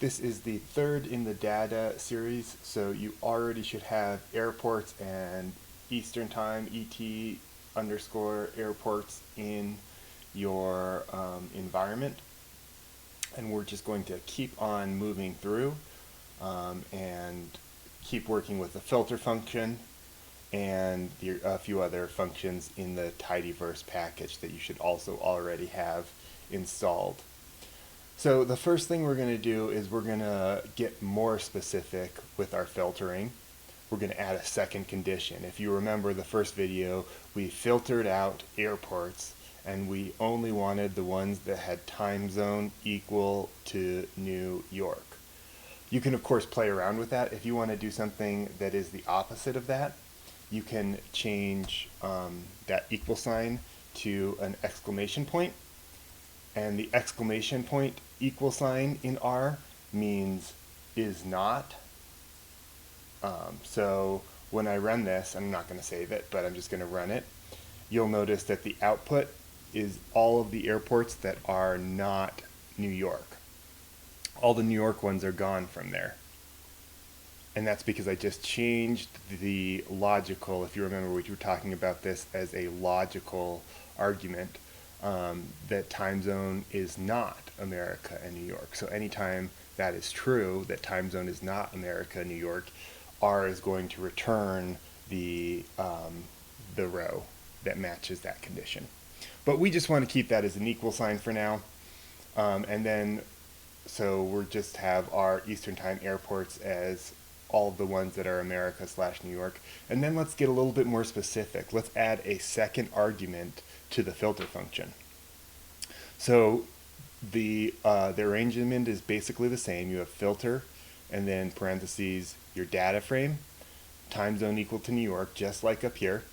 This is the third in the data series, so you already should have airports and Eastern Time, ET underscore airports in your environment. And we're just going to keep on moving through and keep working with the filter function and a few other functions in the Tidyverse package that you should also already have installed. So the first thing we're going to do is we're going to get more specific with our filtering. We're going to add a second condition. If you remember the first video, we filtered out airports and we only wanted the ones that had time zone equal to New York. You can of course play around with that. If you want to do something that is the opposite of that, you can change that equal sign to an exclamation point, and the exclamation point equal sign in R means is not. So when I run this, I'm not going to save it, but I'm just going to run it. You'll notice that the output is all of the airports that are not New York. All the New York ones are gone from there. And that's because I just changed the logical, if you remember we were talking about this as a logical argument, that time zone is not America and New York. So anytime that is true, that time zone is not America and New York, R is going to return the row that matches that condition. But we just want to keep that as an equal sign for now. And then, so we'll just have our Eastern Time airports as all of the ones that are America / New York. And then let's get a little bit more specific. Let's add a second argument to the filter function. So the arrangement is basically the same. You have filter and then parentheses your data frame, time zone equal to New York, just like up here.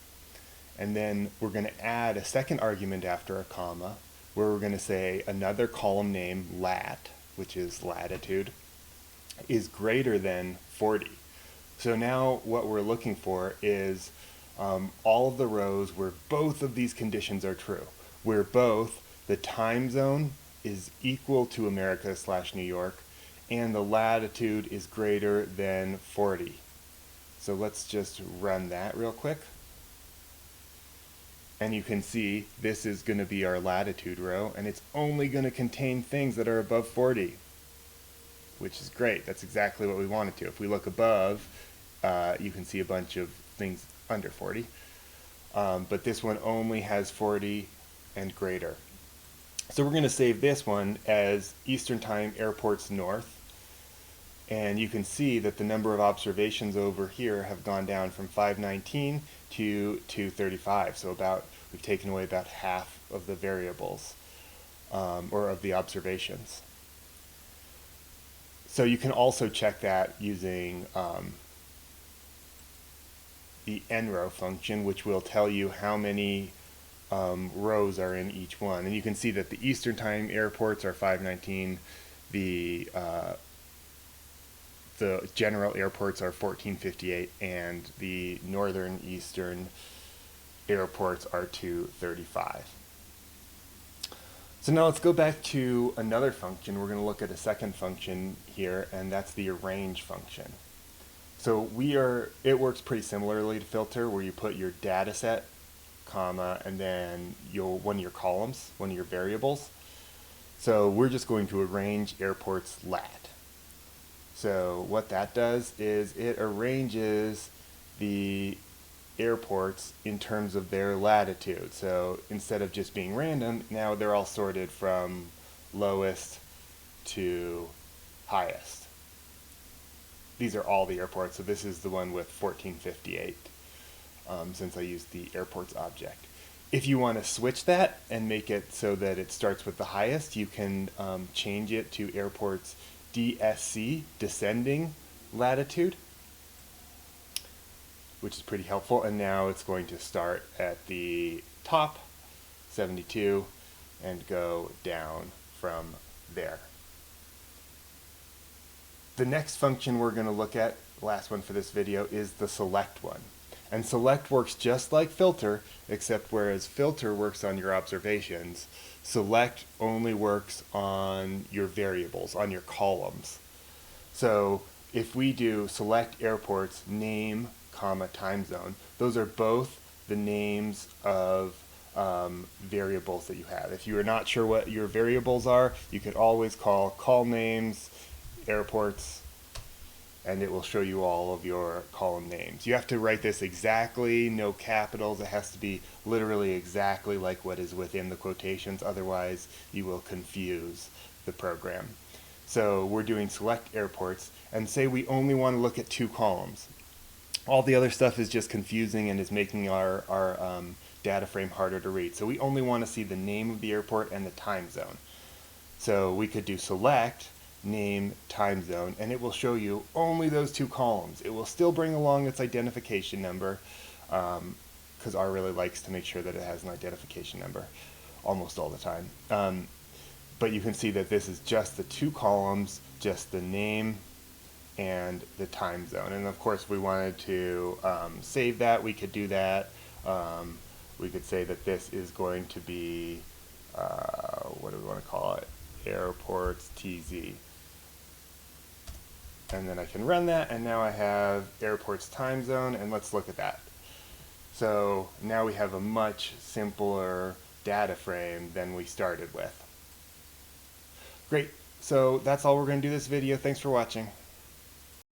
And then we're going to add a second argument after a comma where we're going to say another column name, lat, which is latitude, is greater than 40. So now what we're looking for is all of the rows where both of these conditions are true, where both the time zone is equal to America / New York and the latitude is greater than 40. So let's just run that real quick. And you can see this is going to be our latitude row, and it's only going to contain things that are above 40, which is great. That's exactly what we want it to. If we look above, you can see a bunch of things under 40. But this one only has 40 and greater. So we're going to save this one as Eastern Time Airports North. And you can see that the number of observations over here have gone down from 519 to 235. So we've taken away about half of the variables, or of the observations. So you can also check that using the nrow function, which will tell you how many rows are in each one. And you can see that the Eastern Time airports are 519, the general airports are 1458, and the northern eastern airports are 235. So now let's go back to another function. We're going to look at a second function here, and that's the arrange function. So it works pretty similarly to filter, where you put your data set, comma, and then one of your columns, one of your variables. So we're just going to arrange airports lat. So what that does is it arranges the airports in terms of their latitude. So instead of just being random, now they're all sorted from lowest to highest. These are all the airports, so this is the one with 1458, since I used the airports object. If you want to switch that and make it so that it starts with the highest, you can change it to airports DSC, descending latitude, which is pretty helpful. And now it's going to start at the top, 72, and go down from there. The next function we're going to look at, last one for this video, is the select one. And select works just like filter, except whereas filter works on your observations, select only works on your variables, on your columns. So if we do select airports, name, comma, time zone, those are both the names of variables that you have. If you are not sure what your variables are, you could always call names, airports, and it will show you all of your column names. You have to write this exactly, no capitals. It has to be literally exactly like what is within the quotations. Otherwise, you will confuse the program. So we're doing select airports, and say we only want to look at 2 columns. All the other stuff is just confusing and is making our data frame harder to read. So we only want to see the name of the airport and the time zone. So we could do select, name, time zone, and it will show you only those 2 columns. It will still bring along its identification number, because R really likes to make sure that it has an identification number almost all the time. But you can see that this is just the 2 columns, just the name and the time zone. And of course, if we wanted to save that, we could do that. We could say that this is going to be, what do we want to call it? Airports TZ. And then I can run that, and now I have airports time zone, and let's look at that. So now we have a much simpler data frame than we started with. Great. So that's all we're going to do this video. Thanks for watching.